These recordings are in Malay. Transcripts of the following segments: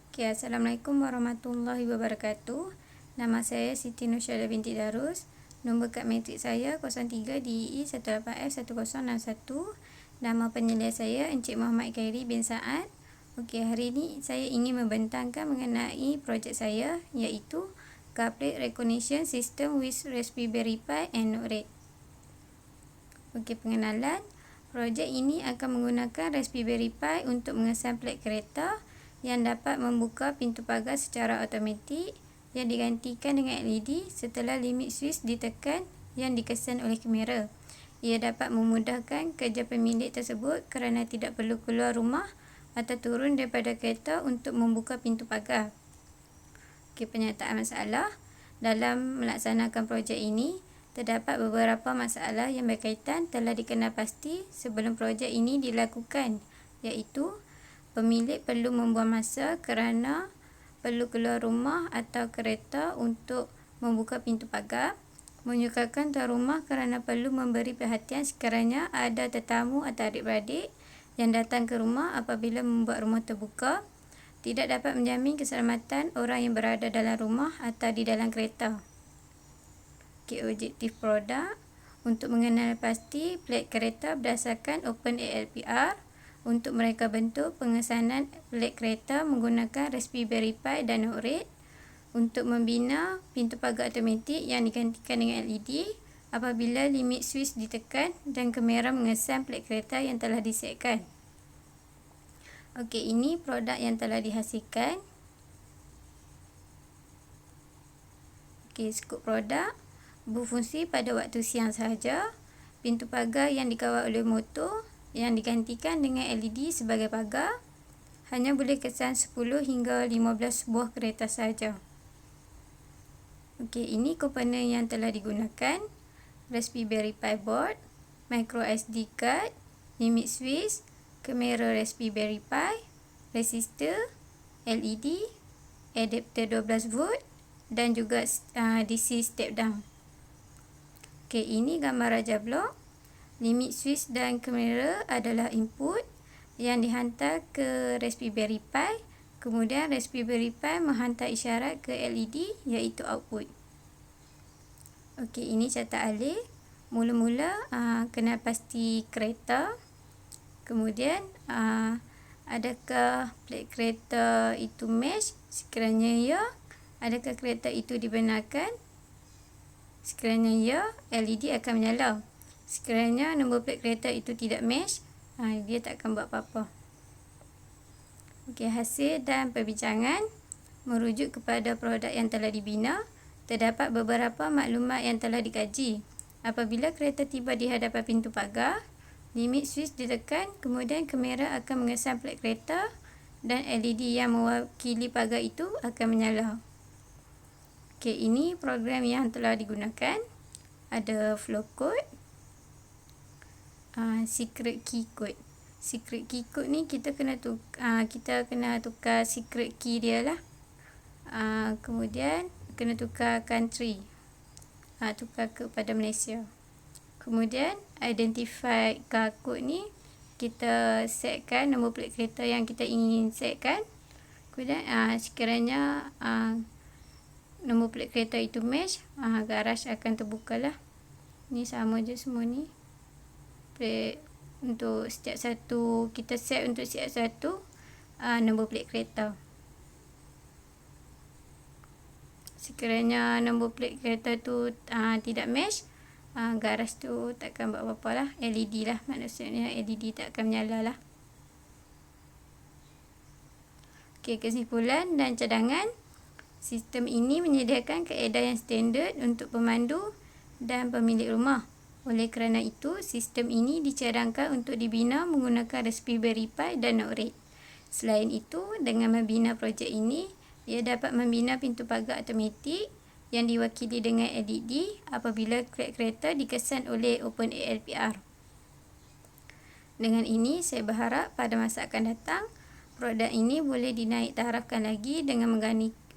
Okay, Assalamualaikum warahmatullahi wabarakatuh. Nama saya Siti Nursyada binti Darus. Nombor kad matrik saya 03 DEE 18F1061. Nama penilai saya Encik Muhammad Khairi bin Saad. Okey, hari ini saya ingin membentangkan mengenai projek saya, iaitu Car Plate Recognition System with Raspberry Pi and Node-RED. Okey, pengenalan. Projek ini akan menggunakan Raspberry Pi untuk mengesan plat kereta yang dapat membuka pintu pagar secara automatik yang digantikan dengan LED setelah limit switch ditekan yang dikesan oleh kamera. Ia dapat memudahkan kerja pemilik tersebut kerana tidak perlu keluar rumah atau turun daripada kereta untuk membuka pintu pagar. Okey, penyataan masalah. Dalam melaksanakan projek ini, terdapat beberapa masalah yang berkaitan telah dikenal pasti sebelum projek ini dilakukan, iaitu pemilik perlu membuang masa kerana perlu keluar rumah atau kereta untuk membuka pintu pagar, menyukarkan tuan rumah kerana perlu memberi perhatian sekiranya ada tetamu atau adik-beradik yang datang ke rumah apabila membuat rumah terbuka, tidak dapat menjamin keselamatan orang yang berada dalam rumah atau di dalam kereta. Okay, objektif produk untuk mengenal pasti plat kereta berdasarkan OpenALPR. Untuk mereka bentuk pengesanan plat kereta menggunakan Raspberry Pi dan Node-RED, untuk membina pintu pagar automatik yang digantikan dengan LED apabila limit switch ditekan dan kamera mengesan plat kereta yang telah disetkan. Okey, ini produk yang telah dihasilkan. Okey, skop produk berfungsi pada waktu siang sahaja. Pintu pagar yang dikawal oleh motor yang digantikan dengan LED sebagai pagar hanya boleh kesan 10 hingga 15 buah kereta sahaja. Okey, ini komponen yang telah digunakan: Raspberry Pi board, micro SD card, limit switch, kamera Raspberry Pi, resistor, LED, adapter 12 volt dan juga DC step down. Okey, ini gambar raja blok. Limit switch dan kamera adalah input yang dihantar ke Raspberry Pi. Kemudian Raspberry Pi menghantar isyarat ke LED, iaitu output. Okey, ini carta alih. Mula-mula kenal pasti kereta. Kemudian adakah plat kereta itu match? Sekiranya ya, adakah kereta itu dibenarkan? Sekiranya ya, LED akan menyala. Sekiranya nombor plat kereta itu tidak match, dia tak akan buat apa-apa. Okey, hasil dan perbincangan merujuk kepada produk yang telah dibina. Terdapat beberapa maklumat yang telah dikaji. Apabila kereta tiba di hadapan pintu pagar, limit switch ditekan, kemudian kamera akan mengesan plat kereta dan LED yang mewakili pagar itu akan menyala. Okey, ini program yang telah digunakan. Ada flow code, secret key code. Secret key code ni kita kena tukar secret key dia lah. Kemudian kena tukar country, tukar kepada Malaysia. Kemudian identify car code ni kita setkan nombor plat kereta yang kita ingin setkan. Kemudian sekiranya nombor plat kereta itu match, garaj akan terbuka lah. Ni sama je semua ni. Untuk setiap satu, kita set untuk setiap satu nombor plat kereta. Sekiranya nombor plat kereta tu tidak match, garaj tu takkan buat apa-apa lah. LED lah, maksudnya LED tak akan menyala lah. Okey, kesimpulan dan cadangan. Sistem ini menyediakan kaedah yang standard untuk pemandu dan pemilik rumah. Oleh kerana itu, sistem ini dicadangkan untuk dibina menggunakan Raspberry Pi dan Node-RED. Selain itu, dengan membina projek ini, ia dapat membina pintu pagar automatik yang diwakili dengan LED apabila plat kereta dikesan oleh OpenALPR. Dengan ini, saya berharap pada masa akan datang, produk ini boleh dinaik tarafkan lagi dengan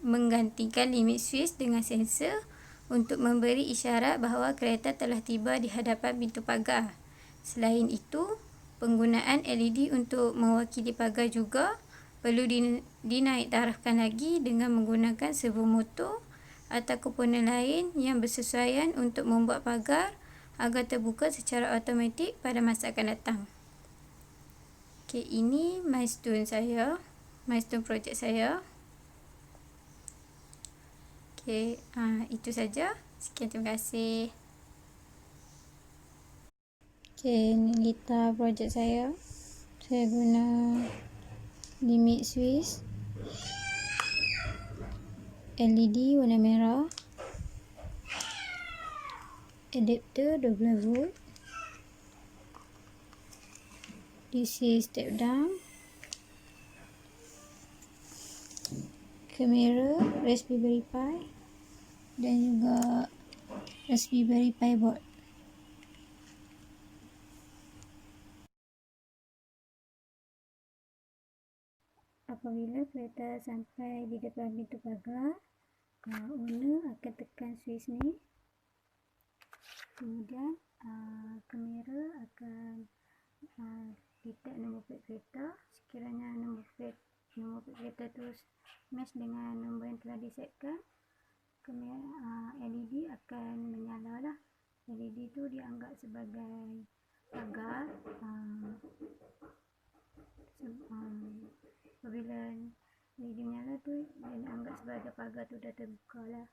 menggantikan limit switch dengan sensor untuk memberi isyarat bahawa kereta telah tiba di hadapan pintu pagar. Selain itu, penggunaan LED untuk mewakili pagar juga perlu dinaik tarafkan lagi dengan menggunakan servo motor atau komponen lain yang bersesuaian untuk membuat pagar agar terbuka secara automatik pada masa akan datang. Okey, ini milestone saya, milestone projek saya. Okey, itu saja. Sekian, terima kasih. Okey, ini gitar projek saya. Saya guna limit switch LED warna merah, adapter 12V, DC step down, kamera Raspberry Pi dan juga Raspberry Pi board. Apabila kereta sampai di depan pintu pagar, owner akan tekan switch ni. Kemudian kamera akan detect nombor plate kereta. Sekiranya nombor plate kereta tu match dengan nombor yang telah disetkan, kamera LED akan menyala lah. LED tu dianggap sebagai pagar. Apabila LED menyala tu, dia anggap sebagai pagar tu dah terbuka lah.